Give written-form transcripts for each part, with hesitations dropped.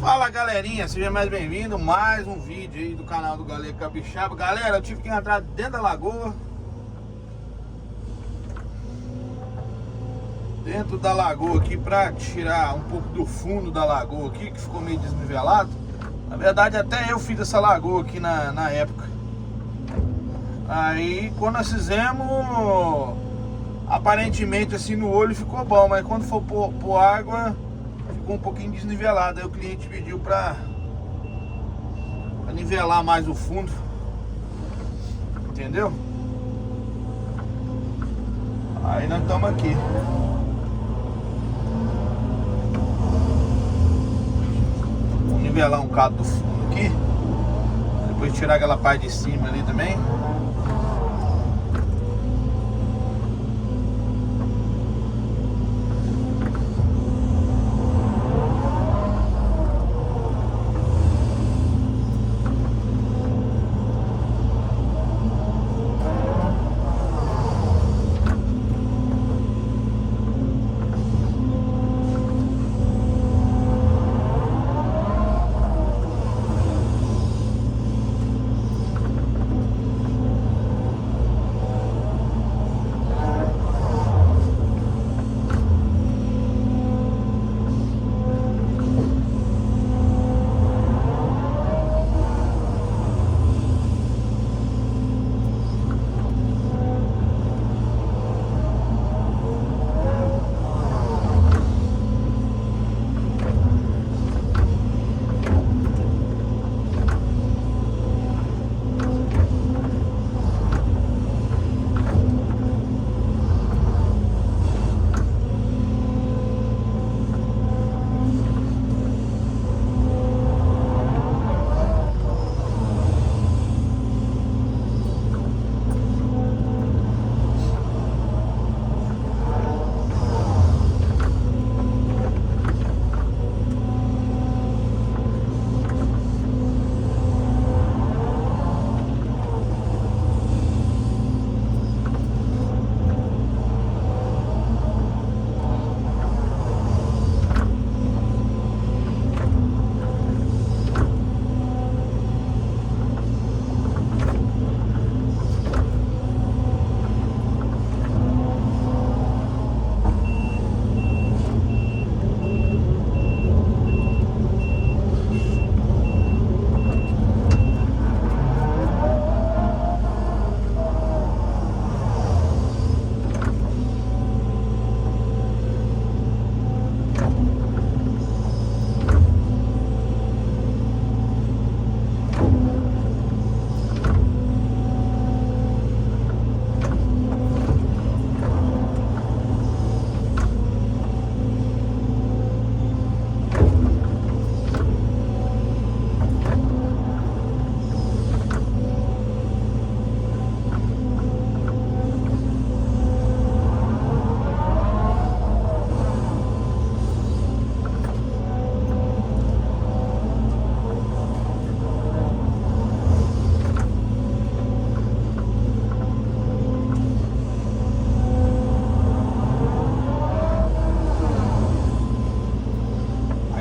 Fala galerinha, seja mais bem-vindo, mais um vídeo aí do canal do Galego Capixaba. Galera, eu tive que entrar dentro da lagoa. Dentro da lagoa aqui pra tirar um pouco do fundo da lagoa aqui, que ficou meio desnivelado. Na verdade até eu fiz essa lagoa aqui na época. Aí quando nós fizemos, aparentemente assim no olho ficou bom, mas quando for pôr água ficou um pouquinho desnivelado. Aí o cliente pediu pra nivelar mais o fundo, entendeu? Aí nós estamos aqui. Vou nivelar um bocado do fundo aqui, depois tirar aquela parte de cima ali também.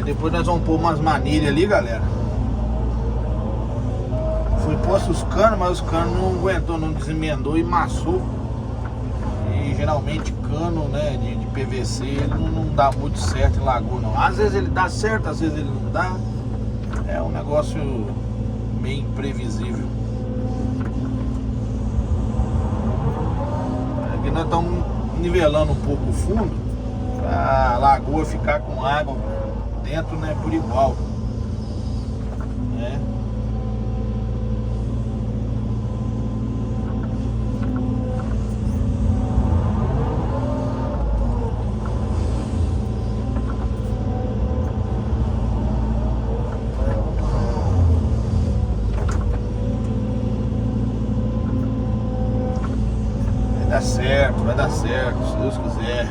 Depois nós vamos pôr umas manilhas ali, galera. Fui posto os canos, mas os canos não aguentou, não desemendou e maçou. E geralmente cano, né, de PVC, ele não dá muito certo em lagoa não. Às vezes ele dá certo, às vezes ele não dá. É um negócio meio imprevisível. Aqui nós estamos nivelando um pouco o fundo para a lagoa ficar com água dentro, né, por igual, né? Vai dar certo, se Deus quiser.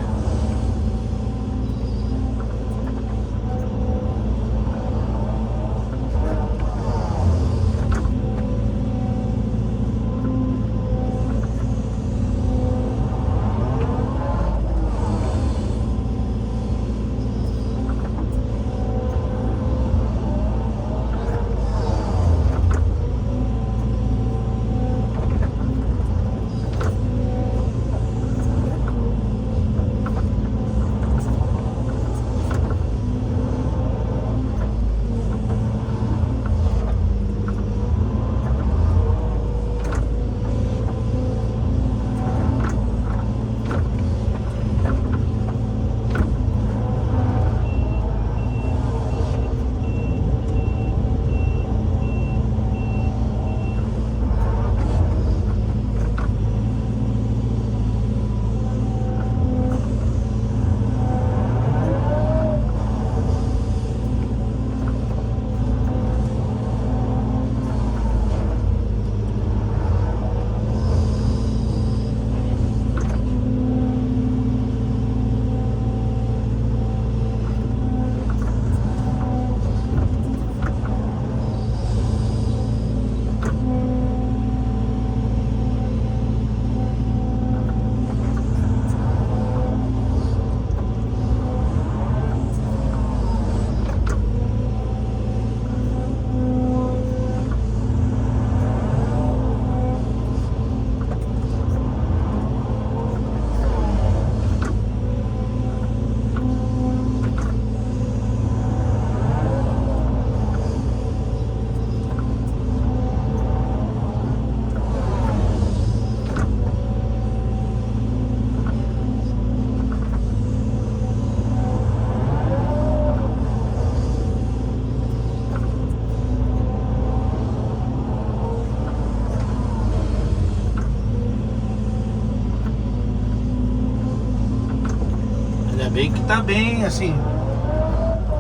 Bem que tá bem, assim,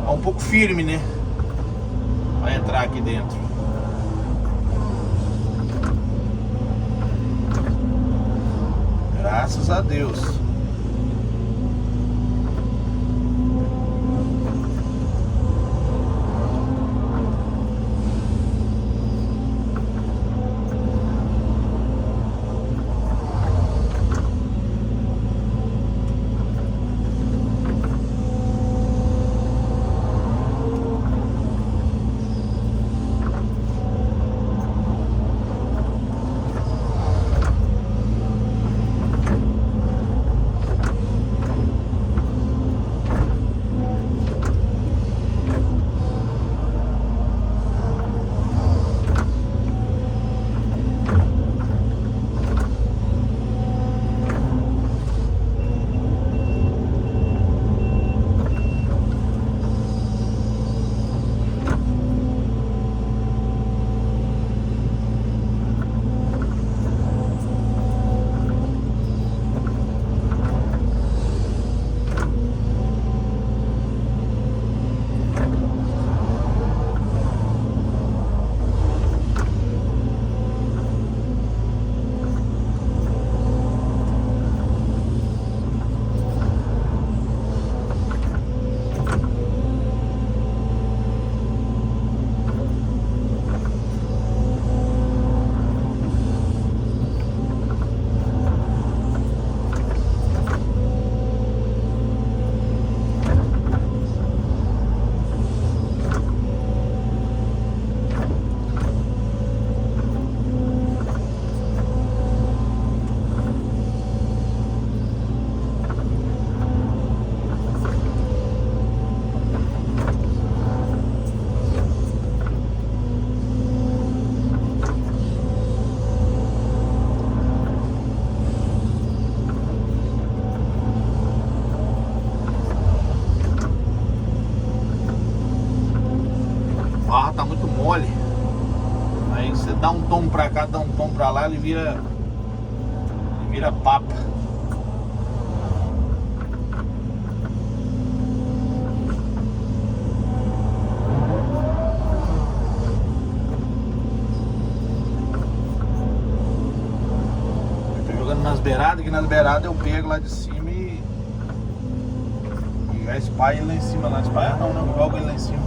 tá um pouco firme, né? Vai entrar aqui dentro. Graças a Deus. O barro tá muito mole. Aí você dá um tom pra cá, dá um tom pra lá, ele vira papa. Eu tô jogando nas beiradas, que nas beiradas eu pego lá de cima e já espalho ele lá em cima. Lá espalha não, não, jogo ele lá em cima.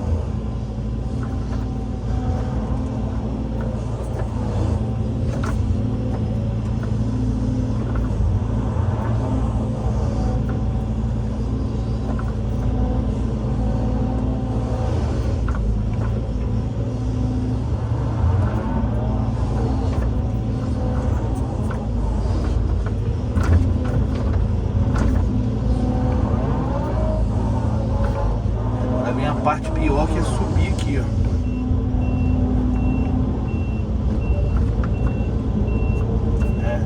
A parte pior que é subir aqui, ó. É.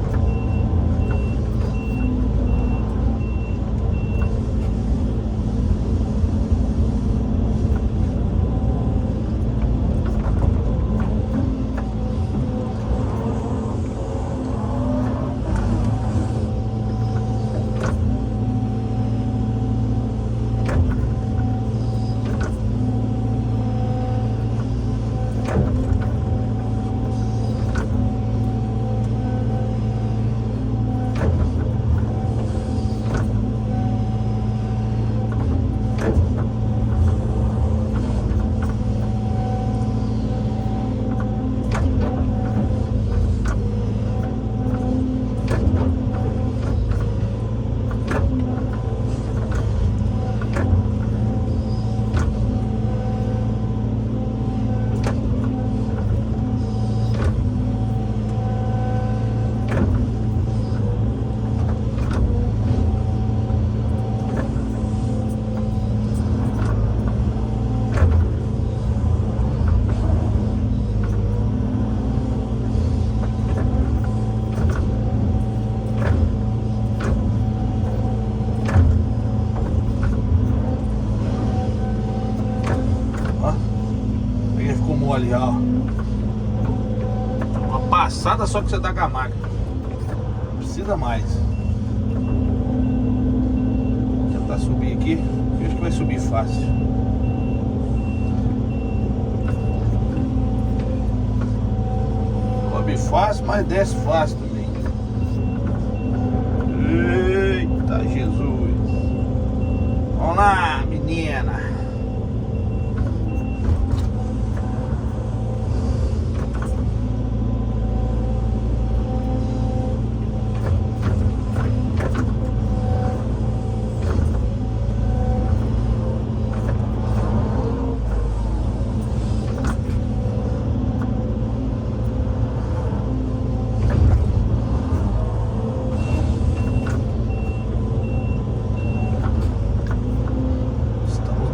Ali, ó. Uma passada só que você dá com a máquina. Não precisa mais. Já pra subir aqui. Eu acho que vai subir fácil. Sobe fácil, mas desce fácil também. Eita Jesus. Vamos lá, menina.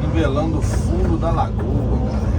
Nivelando o fundo da lagoa, galera.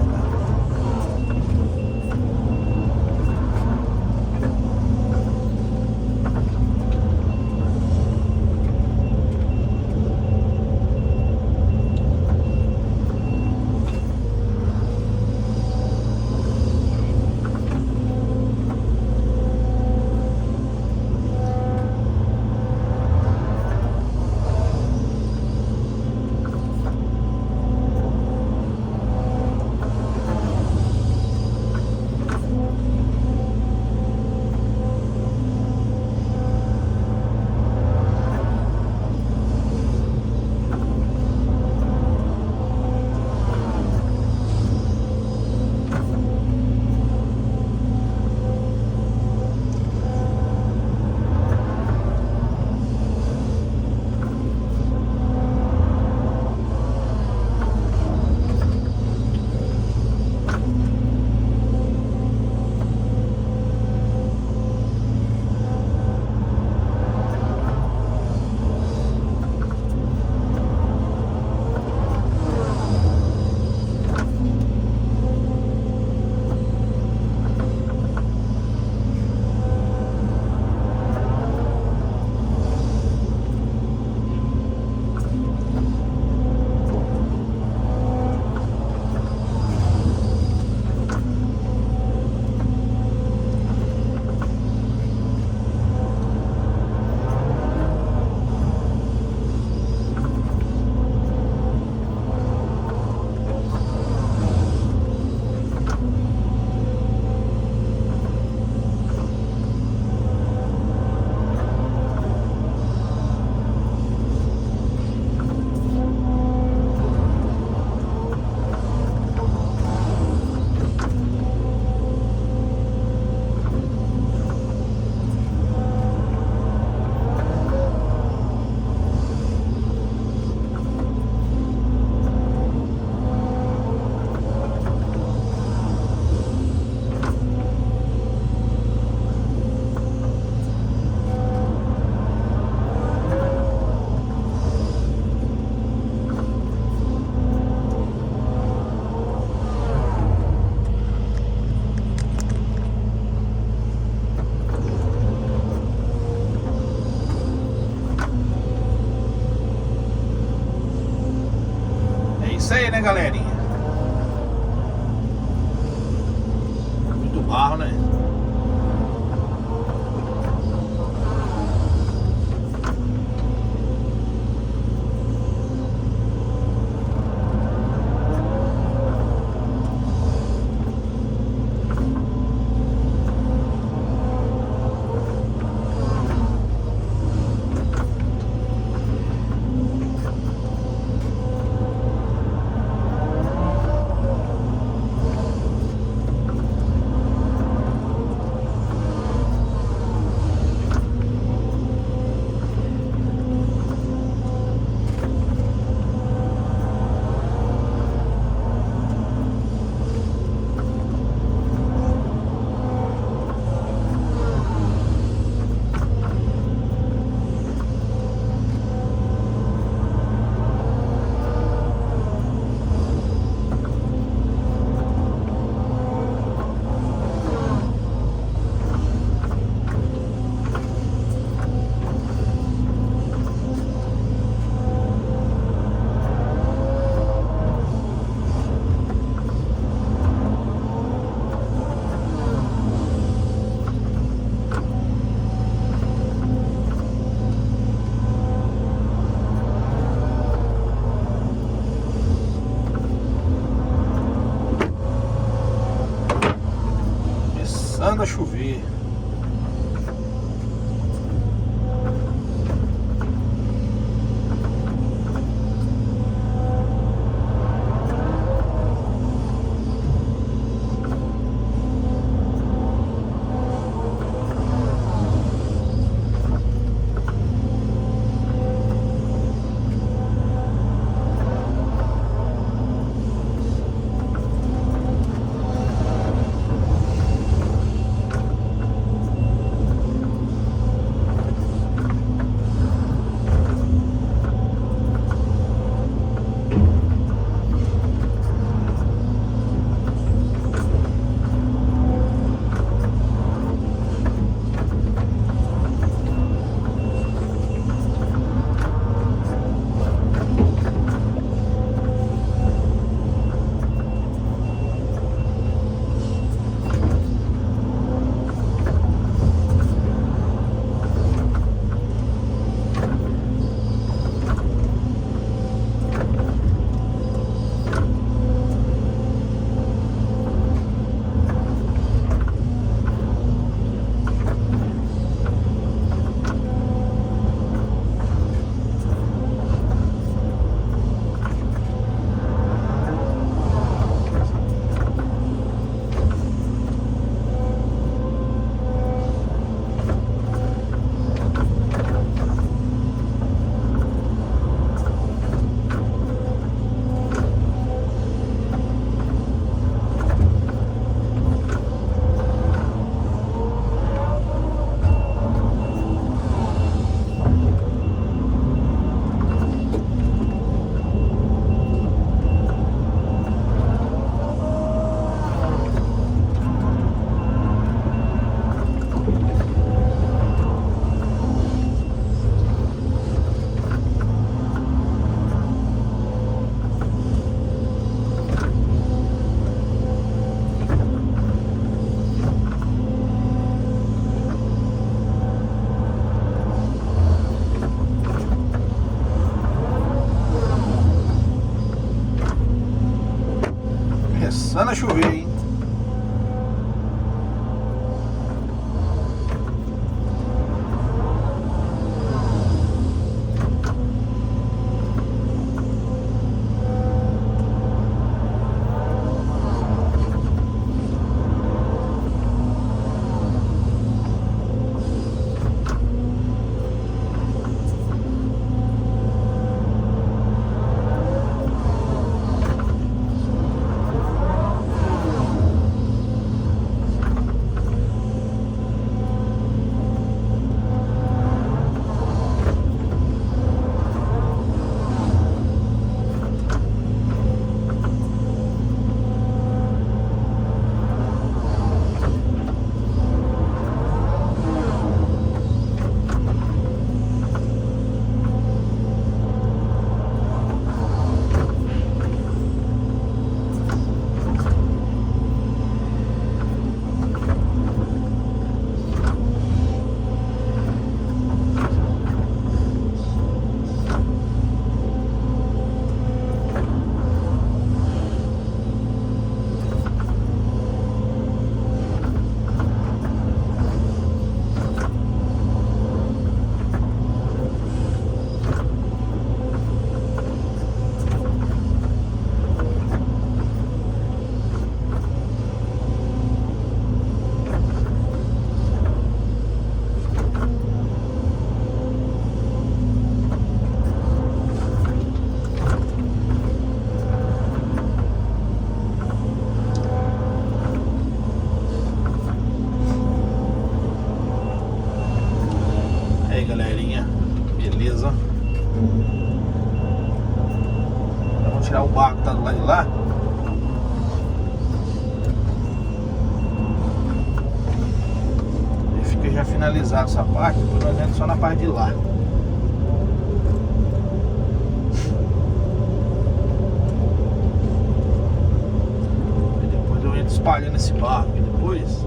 Isso aí, né, galerinha? Muito barro, né? Começando a chover. Começando a chover, hein? Galerinha, beleza? Vamos tirar o barco que tá do lado de lá. E fica já finalizado essa parte, depois nós entramos só na parte de lá. E depois eu entro espalhando esse barco e depois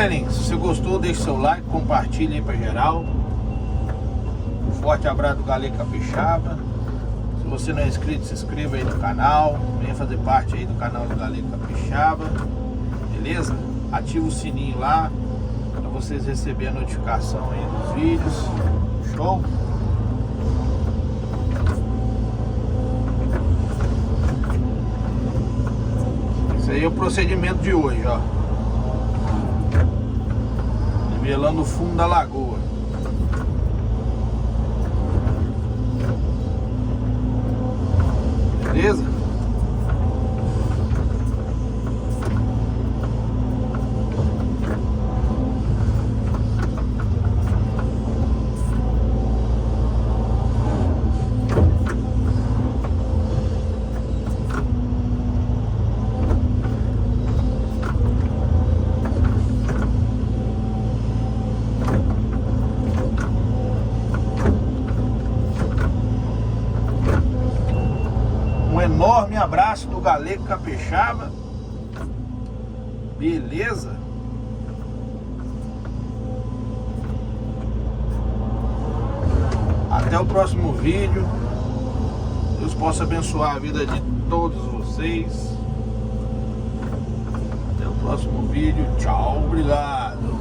galerinha, se você gostou, deixe seu like, compartilhe aí pra geral. Um forte abraço do Galego Capixaba. Se você não é inscrito, se inscreva aí no canal. Venha fazer parte aí do canal do Galego Capixaba. Beleza? Ativa o sininho lá para vocês receberem a notificação aí dos vídeos. Show? Esse aí é o procedimento de hoje, ó. Nivelando o fundo da lagoa. Beleza? Um enorme abraço do Galego Capixaba. Beleza? Até o próximo vídeo. Deus possa abençoar a vida de todos vocês. Até o próximo vídeo. Tchau, obrigado.